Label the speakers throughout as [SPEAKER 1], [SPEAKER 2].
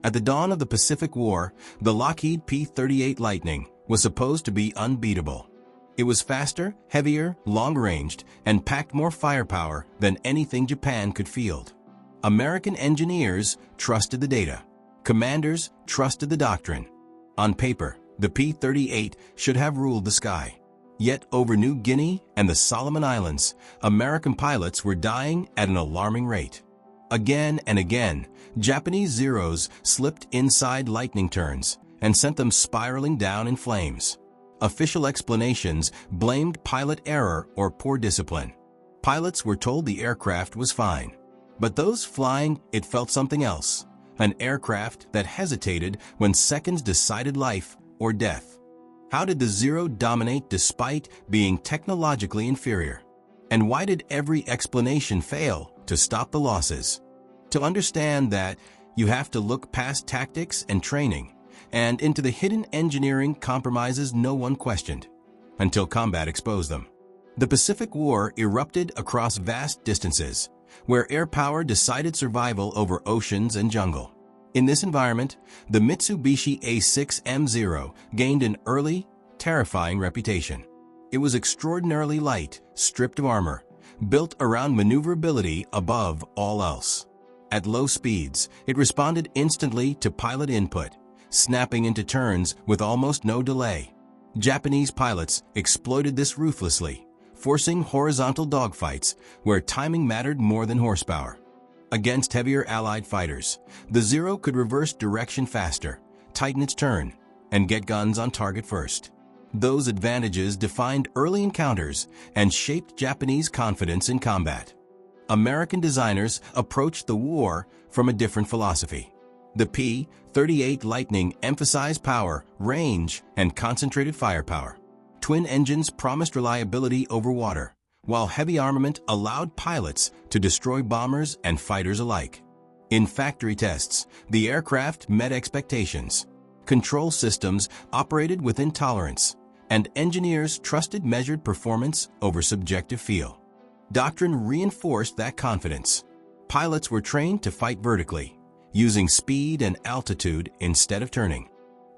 [SPEAKER 1] At the dawn of the Pacific War, the Lockheed P-38 Lightning was supposed to be unbeatable. It was faster, heavier, long-ranged, and packed more firepower than anything Japan could field. American engineers trusted the data. Commanders trusted the doctrine. On paper, the P-38 should have ruled the sky. Yet over New Guinea and the Solomon Islands, American pilots were dying at an alarming rate. Again and again, Japanese Zeros slipped inside lightning turns and sent them spiraling down in flames. Official explanations blamed pilot error or poor discipline. Pilots were told the aircraft was fine. But those flying it felt something else, an aircraft that hesitated when seconds decided life or death. How did the Zero dominate despite being technologically inferior? And why did every explanation fail to stop the losses? To understand that, you have to look past tactics and training and into the hidden engineering compromises no one questioned, until combat exposed them. The Pacific War erupted across vast distances, where air power decided survival over oceans and jungle. In this environment, the Mitsubishi A6M0 gained an early, terrifying reputation. It was extraordinarily light, stripped of armor, built around maneuverability above all else. At low speeds, it responded instantly to pilot input, snapping into turns with almost no delay. Japanese pilots exploited this ruthlessly, forcing horizontal dogfights where timing mattered more than horsepower. Against heavier Allied fighters, the Zero could reverse direction faster, tighten its turn, and get guns on target first. Those advantages defined early encounters and shaped Japanese confidence in combat. American designers approached the war from a different philosophy. The P-38 Lightning emphasized power, range, and concentrated firepower. Twin engines promised reliability over water, while heavy armament allowed pilots to destroy bombers and fighters alike. In factory tests, the aircraft met expectations. Control systems operated within tolerance, and engineers trusted measured performance over subjective feel. Doctrine reinforced that confidence. Pilots were trained to fight vertically, using speed and altitude instead of turning.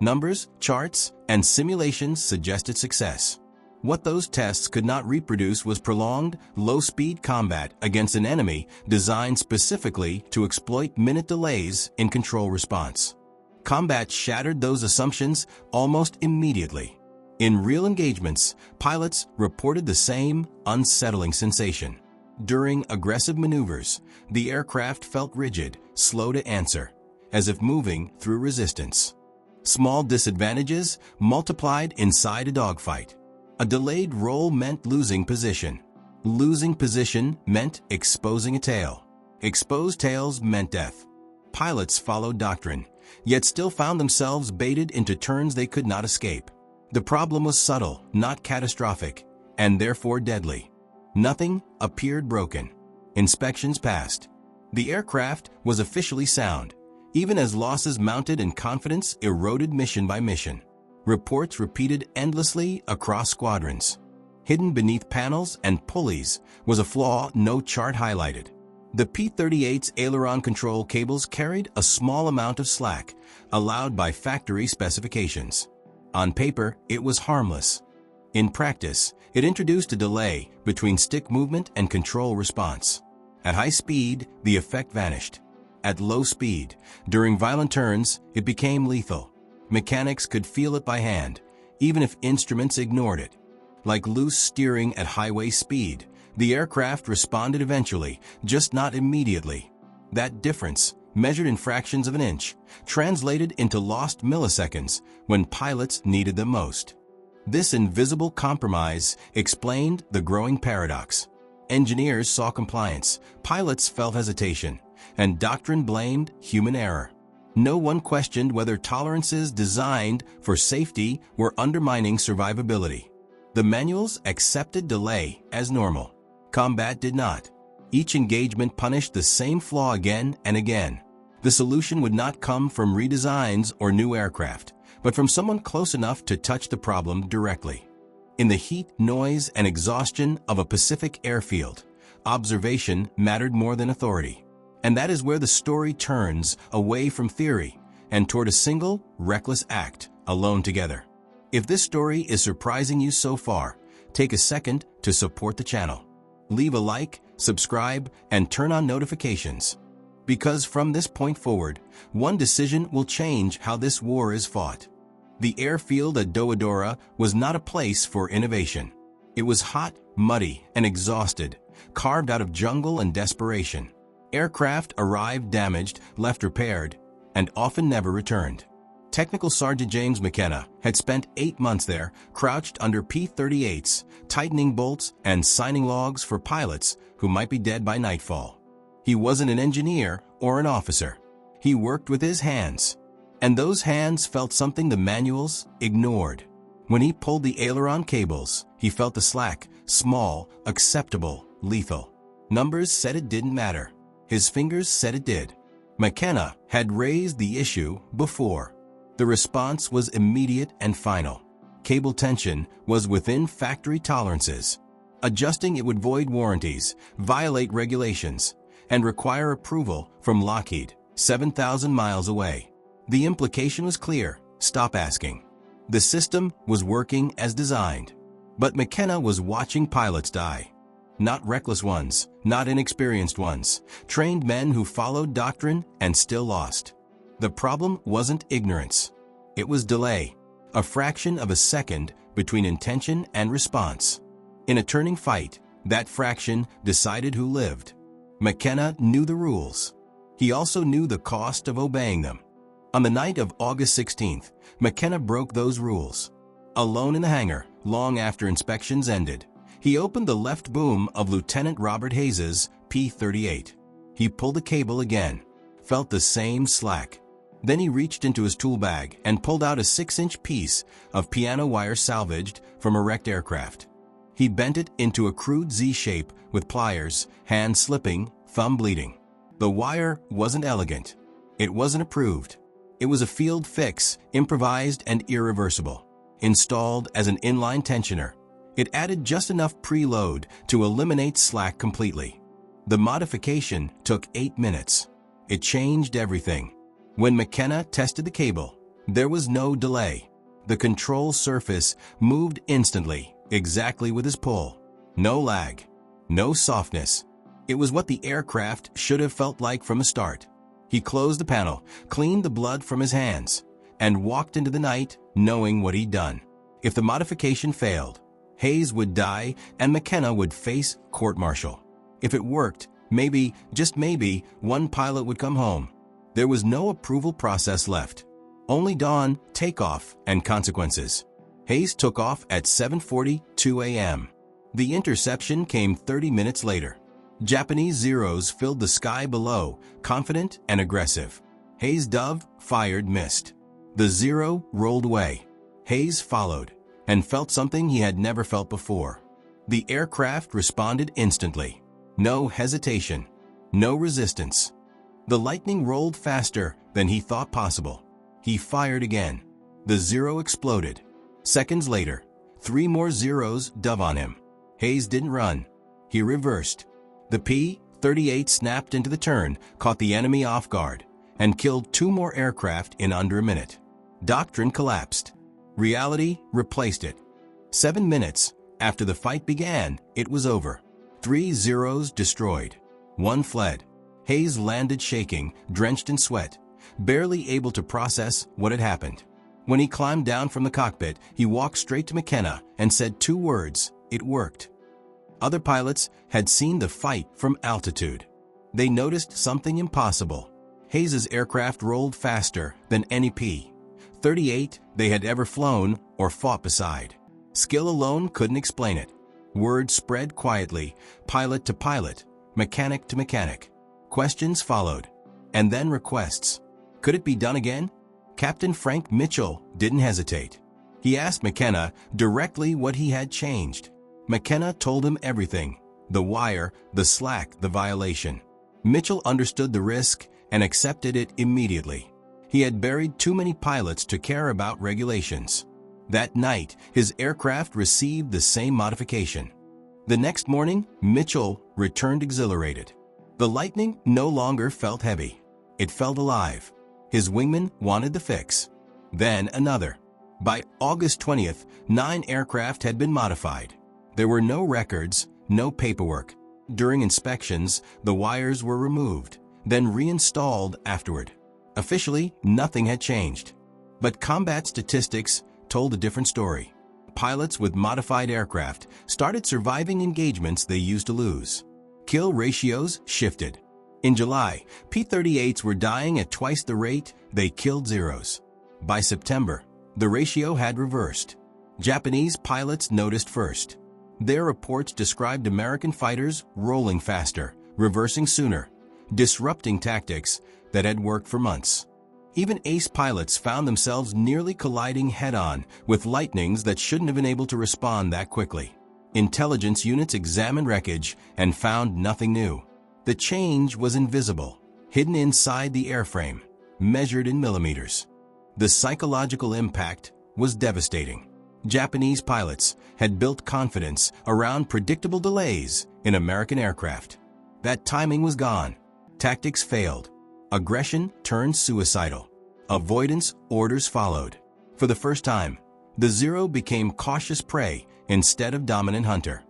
[SPEAKER 1] Numbers, charts, and simulations suggested success. What those tests could not reproduce was prolonged, low-speed combat against an enemy designed specifically to exploit minute delays in control response. Combat shattered those assumptions almost immediately. In real engagements, pilots reported the same unsettling sensation. During aggressive maneuvers, the aircraft felt rigid, slow to answer, as if moving through resistance. Small disadvantages multiplied inside a dogfight. A delayed roll meant losing position. Losing position meant exposing a tail. Exposed tails meant death. Pilots followed doctrine, yet still found themselves baited into turns they could not escape. The problem was subtle, not catastrophic, and therefore deadly. Nothing appeared broken. Inspections passed. The aircraft was officially sound, even as losses mounted and confidence eroded mission by mission. Reports repeated endlessly across squadrons. Hidden beneath panels and pulleys was a flaw no chart highlighted. The P-38's aileron control cables carried a small amount of slack, allowed by factory specifications. On paper, it was harmless. In practice, it introduced a delay between stick movement and control response. At high speed, the effect vanished. At low speed, during violent turns, it became lethal. Mechanics could feel it by hand, even if instruments ignored it. Like loose steering at highway speed, the aircraft responded eventually, just not immediately. That difference, measured in fractions of an inch, translated into lost milliseconds when pilots needed them most. This invisible compromise explained the growing paradox. Engineers saw compliance, pilots felt hesitation, and doctrine blamed human error. No one questioned whether tolerances designed for safety were undermining survivability. The manuals accepted delay as normal. Combat did not. Each engagement punished the same flaw again and again. The solution would not come from redesigns or new aircraft, but from someone close enough to touch the problem directly. In the heat, noise, and exhaustion of a Pacific airfield, observation mattered more than authority. And that is where the story turns away from theory and toward a single, reckless act, alone together. If this story is surprising you so far, take a second to support the channel. Leave a like, subscribe, and turn on notifications. Because from this point forward, one decision will change how this war is fought. The airfield at Dowadora was not a place for innovation. It was hot, muddy, and exhausted, carved out of jungle and desperation. Aircraft arrived damaged, left repaired, and often never returned. Technical Sergeant James McKenna had spent 8 months there, crouched under P-38s, tightening bolts and signing logs for pilots who might be dead by nightfall. He wasn't an engineer or an officer. He worked with his hands, and those hands felt something the manuals ignored. When he pulled the aileron cables, he felt the slack, small, acceptable, lethal. Numbers said it didn't matter. His fingers said it did. McKenna had raised the issue before. The response was immediate and final. Cable tension was within factory tolerances. Adjusting it would void warranties, violate regulations, and require approval from Lockheed, 7,000 miles away. The implication was clear: stop asking. The system was working as designed. But McKenna was watching pilots die. Not reckless ones, not inexperienced ones, trained men who followed doctrine and still lost. The problem wasn't ignorance. It was delay, a fraction of a second between intention and response. In a turning fight, that fraction decided who lived. McKenna knew the rules. He also knew the cost of obeying them. On the night of August 16th, McKenna broke those rules. Alone in the hangar, long after inspections ended, he opened the left boom of Lieutenant Robert Hayes's P-38. He pulled the cable again, felt the same slack. Then he reached into his tool bag and pulled out a 6-inch piece of piano wire salvaged from a wrecked aircraft. He bent it into a crude Z shape with pliers, hand slipping, thumb bleeding. The wire wasn't elegant. It wasn't approved. It was a field fix, improvised and irreversible. Installed as an inline tensioner, it added just enough preload to eliminate slack completely. The modification took 8 minutes. It changed everything. When McKenna tested the cable, there was no delay. The control surface moved instantly, exactly with his pull. No lag, no softness. It was what the aircraft should have felt like from the start. He closed the panel, cleaned the blood from his hands, and walked into the night knowing what he'd done. If the modification failed, Hayes would die and McKenna would face court-martial. If it worked, maybe, just maybe, one pilot would come home. There was no approval process left. Only dawn, takeoff, and consequences. Hayes took off at 7:42 a.m. The interception came 30 minutes later. Japanese Zeros filled the sky below, confident and aggressive. Hayes' Dove fired missed. The Zero rolled away. Hayes followed, and felt something he had never felt before. The aircraft responded instantly. No hesitation. No resistance. The Lightning rolled faster than he thought possible. He fired again. The Zero exploded. Seconds later, 3 more Zeros dove on him. Hayes didn't run. He reversed. The P-38 snapped into the turn, caught the enemy off guard, and killed 2 more aircraft in under a minute. Doctrine collapsed. Reality replaced it. 7 minutes after the fight began, it was over. 3 Zeros destroyed. 1 fled. Hayes landed shaking, drenched in sweat, barely able to process what had happened. When he climbed down from the cockpit, he walked straight to McKenna and said 2 words: "It worked." Other pilots had seen the fight from altitude. They noticed something impossible. Hayes's aircraft rolled faster than any P-38 they had ever flown or fought beside. Skill alone couldn't explain it. Word spread quietly, pilot to pilot, mechanic to mechanic. Questions followed, and then requests. Could it be done again? Captain Frank Mitchell didn't hesitate. He asked McKenna directly what he had changed. McKenna told him everything: the wire, the slack, the violation. Mitchell understood the risk and accepted it immediately. He had buried too many pilots to care about regulations. That night, his aircraft received the same modification. The next morning, Mitchell returned exhilarated. The Lightning no longer felt heavy. It felt alive. His wingman wanted the fix. Then another. By August 20th, 9 aircraft had been modified. There were no records, no paperwork. During inspections, the wires were removed, then reinstalled afterward. Officially, nothing had changed. But combat statistics told a different story. Pilots with modified aircraft started surviving engagements they used to lose. Kill ratios shifted. In July, P-38s were dying at twice the rate they killed Zeros. By September, the ratio had reversed. Japanese pilots noticed first. Their reports described American fighters rolling faster, reversing sooner, disrupting tactics that had worked for months. Even ace pilots found themselves nearly colliding head-on with lightnings that shouldn't have been able to respond that quickly. Intelligence units examined wreckage and found nothing new. The change was invisible, hidden inside the airframe, measured in millimeters. The psychological impact was devastating. Japanese pilots had built confidence around predictable delays in American aircraft. That timing was gone. Tactics failed. Aggression turned suicidal. Avoidance orders followed. For the first time, the Zero became cautious prey instead of dominant hunter.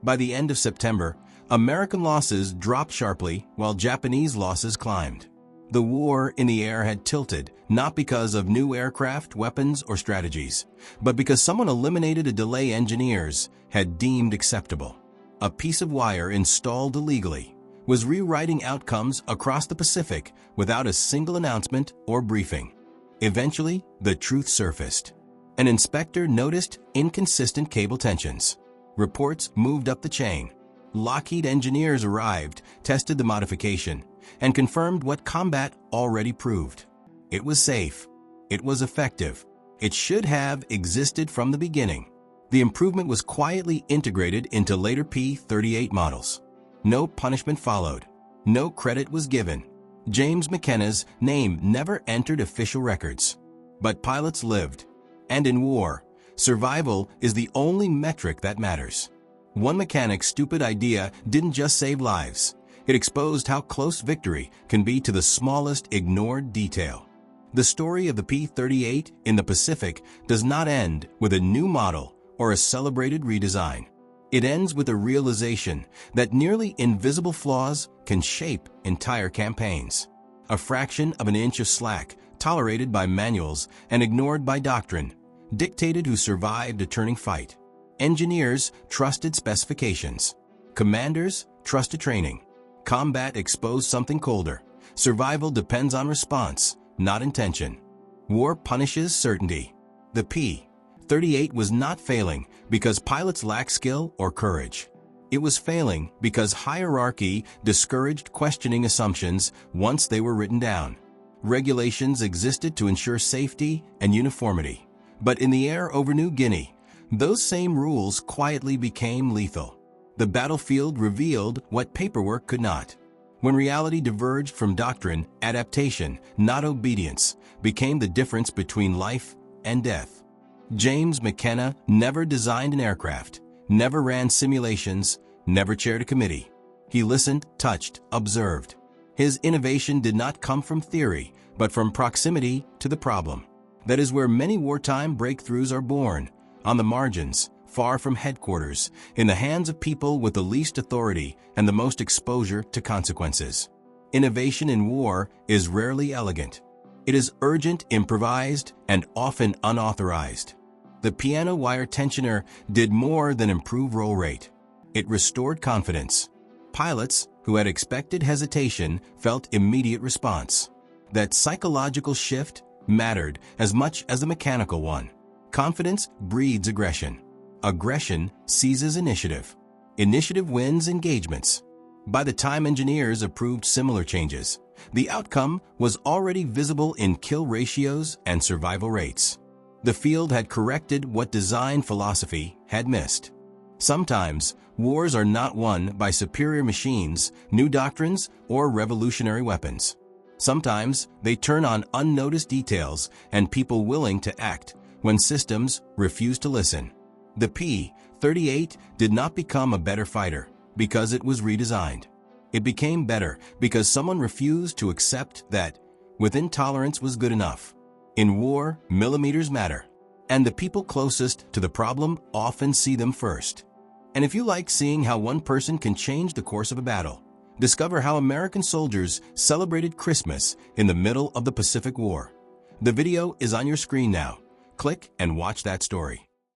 [SPEAKER 1] By the end of September, American losses dropped sharply while Japanese losses climbed. The war in the air had tilted, not because of new aircraft, weapons, or strategies, but because someone eliminated a delay engineers had deemed acceptable. A piece of wire installed illegally was rewriting outcomes across the Pacific without a single announcement or briefing. Eventually, the truth surfaced. An inspector noticed inconsistent cable tensions. Reports moved up the chain. Lockheed engineers arrived, tested the modification, and confirmed what combat already proved. It was safe. It was effective. It should have existed from the beginning. The improvement was quietly integrated into later P-38 models. No punishment followed. No credit was given. James McKenna's name never entered official records. But pilots lived. And in war, survival is the only metric that matters. One mechanic's stupid idea didn't just save lives. It exposed how close victory can be to the smallest ignored detail. The story of the P-38 in the Pacific does not end with a new model or a celebrated redesign. It ends with a realization that nearly invisible flaws can shape entire campaigns. A fraction of an inch of slack, tolerated by manuals and ignored by doctrine, dictated who survived a turning fight. Engineers trusted specifications. Commanders trusted training. Combat exposed something colder. Survival depends on response, not intention. War punishes certainty. The P-38 was not failing because pilots lacked skill or courage. It was failing because hierarchy discouraged questioning assumptions once they were written down. Regulations existed to ensure safety and uniformity. But in the air over New Guinea, those same rules quietly became lethal. The battlefield revealed what paperwork could not. When reality diverged from doctrine, adaptation, not obedience, became the difference between life and death. James McKenna never designed an aircraft, never ran simulations, never chaired a committee. He listened, touched, observed. His innovation did not come from theory, but from proximity to the problem. That is where many wartime breakthroughs are born, on the margins, far from headquarters, in the hands of people with the least authority and the most exposure to consequences. Innovation in war is rarely elegant. It is urgent, improvised, and often unauthorized. The piano wire tensioner did more than improve roll rate. It restored confidence. Pilots who had expected hesitation felt immediate response. That psychological shift mattered as much as the mechanical one. Confidence breeds aggression. Aggression seizes initiative. Initiative wins engagements. By the time engineers approved similar changes, the outcome was already visible in kill ratios and survival rates. The field had corrected what design philosophy had missed. Sometimes, wars are not won by superior machines, new doctrines, or revolutionary weapons. Sometimes, they turn on unnoticed details and people willing to act when systems refuse to listen. The P-38 did not become a better fighter because it was redesigned. It became better because someone refused to accept that Within tolerance was good enough. In war, millimeters matter. And the people closest to the problem often see them first. And if you like seeing how one person can change the course of a battle, discover how American soldiers celebrated Christmas in the middle of the Pacific War. The video is on your screen now. Click and watch that story.